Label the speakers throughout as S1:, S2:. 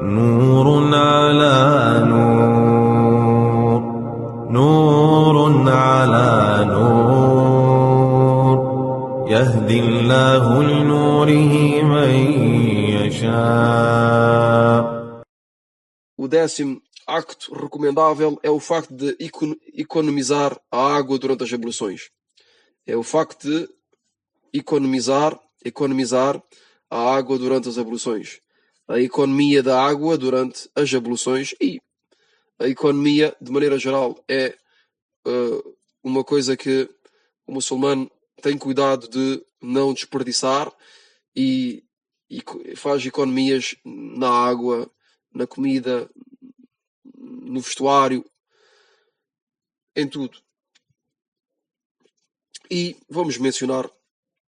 S1: نور على نور، نور على نور، يهدي الله لنوره من يشاء.
S2: O 10º acto recomendável é o facto de economizar a água durante as abluções. É o facto de economizar a água durante as abluções. A economia da água durante as abluções e a economia, de maneira geral, é uma coisa que o muçulmano tem cuidado de não desperdiçar e faz economias na água, na comida, no vestuário, em tudo. E vamos mencionar,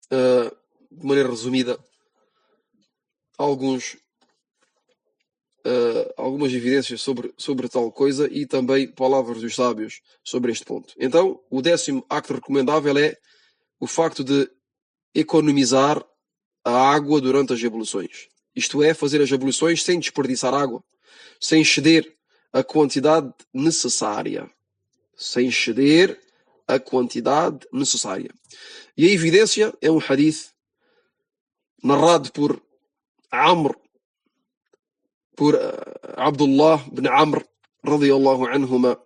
S2: de maneira resumida, algumas evidências sobre tal coisa e também palavras dos sábios sobre este ponto. Então, o 10º acto recomendável é o facto de economizar a água durante as abluções. Isto é, fazer as abluções sem desperdiçar água, sem exceder a quantidade necessária. Sem exceder a quantidade necessária. E a evidência é um hadith narrado por Abdullah ibn Amr, radiyallahu anhuma,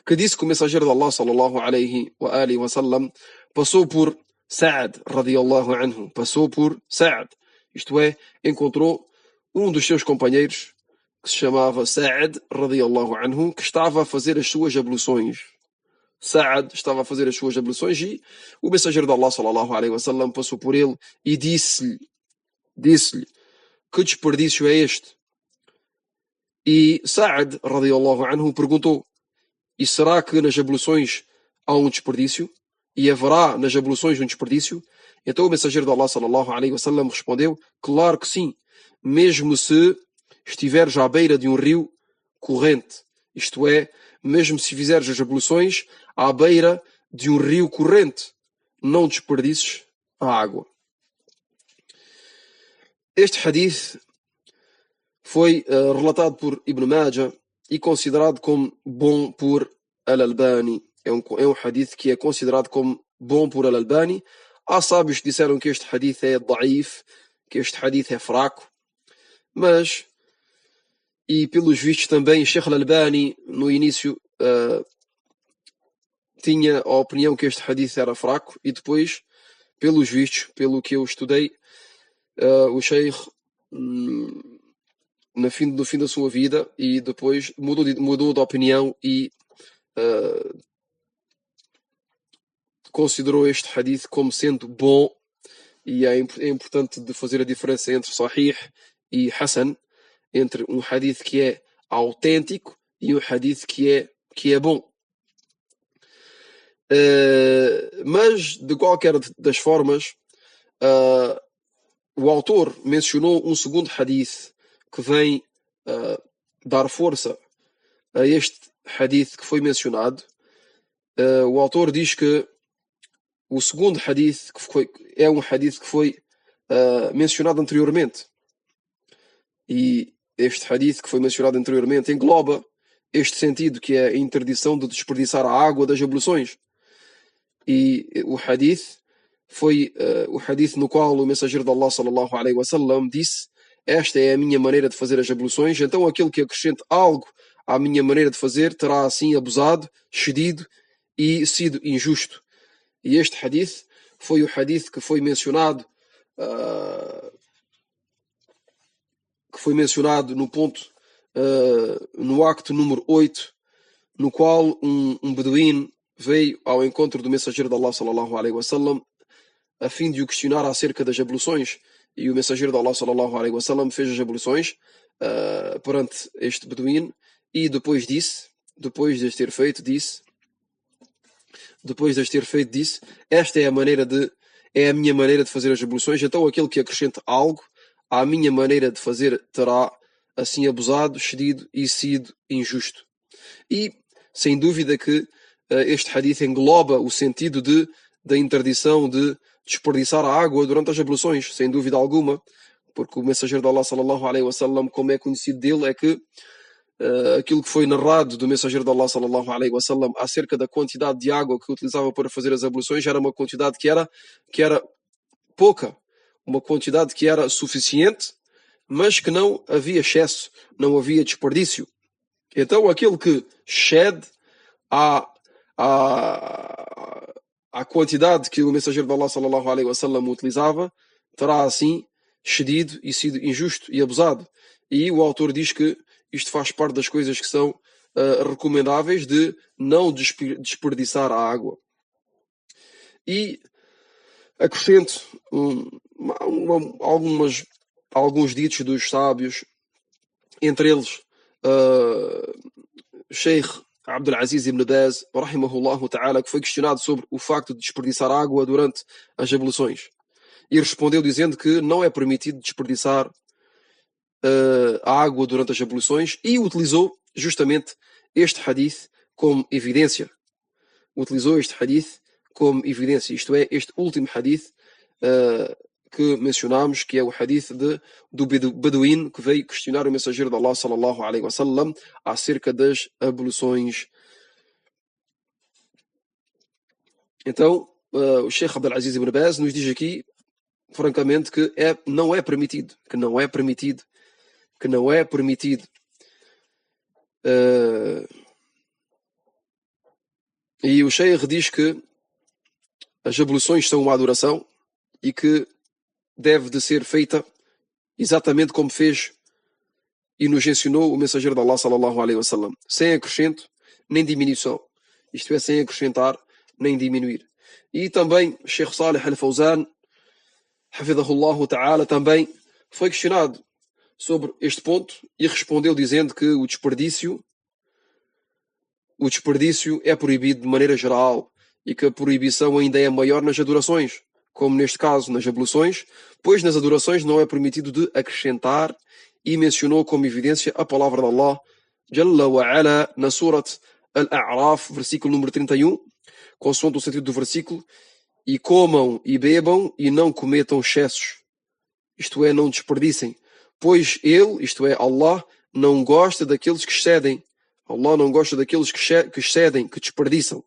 S2: que disse que o mensageiro de Allah, sallallahu alayhi wa sallam, passou por Sa'ad, radiyallahu anhu, isto é, encontrou um dos seus companheiros, que se chamava Sa'ad, radiyallahu anhu, que estava a fazer as suas abluções. Sa'ad estava a fazer as suas abluções e o mensageiro de Allah, sallallahu alayhi wa sallam, passou por ele e disse-lhe, que desperdício é este? E Sa'ad, radiyallahu anhu, perguntou, e será que nas abluções há um desperdício? E haverá nas abluções um desperdício? Então o mensageiro de Allah, sallallahu alayhi wa sallam, respondeu, claro que sim, mesmo se estiveres à beira de um rio corrente, isto é, mesmo se fizeres as abluções à beira de um rio corrente, não desperdices a água. Este hadith foi relatado por Ibn Majah e considerado como bom por Al-Albani. É um hadith que é considerado como bom por Al-Albani. Há sábios que disseram que este hadith é da'if, que este hadith é fraco, mas, e pelos vistos também, Sheikh Al-Albani no início tinha a opinião que este hadith era fraco e depois, pelos vistos, pelo que eu estudei, o Sheikh no fim da sua vida e depois mudou de opinião e considerou este hadith como sendo bom, e é importante de fazer a diferença entre Sahih e Hasan, entre um hadith que é autêntico e um hadith que é bom. Mas, de qualquer das formas, o autor mencionou um segundo hadith que vem dar força a este hadith que foi mencionado. O autor diz que o segundo hadith é um hadith que foi mencionado anteriormente. E este hadith que foi mencionado anteriormente engloba este sentido, que é a interdição de desperdiçar a água das abluções. E o hadith foi o hadith no qual o mensageiro de Allah, sallallahu alayhi wa sallam, disse: esta é a minha maneira de fazer as abluções, então aquele que acrescente algo à minha maneira de fazer terá assim abusado, excedido e sido injusto. E este hadith foi o hadith que foi mencionado no ponto, no acto número 8, no qual um beduíno veio ao encontro do mensageiro de Allah, sallallahu alayhi wa sallam, a fim de o questionar acerca das abluções. E o mensageiro de Allah, sallallahu alayhi wa sallam, fez as abluções perante este beduíno e depois de as ter feito, disse: esta é a minha maneira de fazer as abluções, então aquele que acrescente algo à minha maneira de fazer terá assim abusado, excedido e sido injusto. E sem dúvida que este hadith engloba o sentido da interdição de desperdiçar a água durante as abluções, sem dúvida alguma, porque o mensageiro de Allah sallallahu alaihi wasallam, como é conhecido dele, é que aquilo que foi narrado do mensageiro de Allah sallallahu alaihi wasallam acerca da quantidade de água que utilizava para fazer as abluções era uma quantidade que era pouca, uma quantidade que era suficiente, mas que não havia excesso, não havia desperdício. Então aquele que cede à quantidade que o mensageiro de Allah sallallahu alaihi wasallam utilizava, terá assim cedido e sido injusto e abusado. E o autor diz que isto faz parte das coisas que são recomendáveis, de não desperdiçar a água. E acrescento alguns ditos dos sábios, entre eles Sheikh Abdul Aziz ibn Baz, rahimahullah ta'ala, que foi questionado sobre o facto de desperdiçar água durante as abluções. E respondeu dizendo que não é permitido desperdiçar a água durante as abluções, e utilizou justamente este hadith como evidência. Utilizou este hadith como evidência, isto é, este último hadith que mencionámos, que é o hadith do Beduíno que veio questionar o mensageiro de Allah sallallahu alaihi wasallam acerca das abluções. Então, o Sheikh Abdul Aziz ibn Baz nos diz aqui, francamente, que não é permitido. E o Sheikh diz que as abluções são uma adoração e que deve de ser feita exatamente como fez e nos ensinou o mensageiro de Allah sallallahu alaihi wasallam, sem acrescento nem diminuição, isto é, sem acrescentar nem diminuir. E também Sheikh Salih al-Fawzan, hafidhahullah ta'ala, também foi questionado sobre este ponto e respondeu dizendo que o desperdício é proibido de maneira geral e que a proibição ainda é maior nas adorações, como neste caso nas abluções, pois nas adorações não é permitido de acrescentar, e mencionou como evidência a palavra de Allah Jalla wa Ala na Surat Al-A'raf, versículo número 31, consoante o sentido do versículo: e comam e bebam e não cometam excessos, isto é, não desperdicem, pois ele, isto é, Allah, não gosta daqueles que excedem. Allah não gosta daqueles que excedem, que desperdiçam.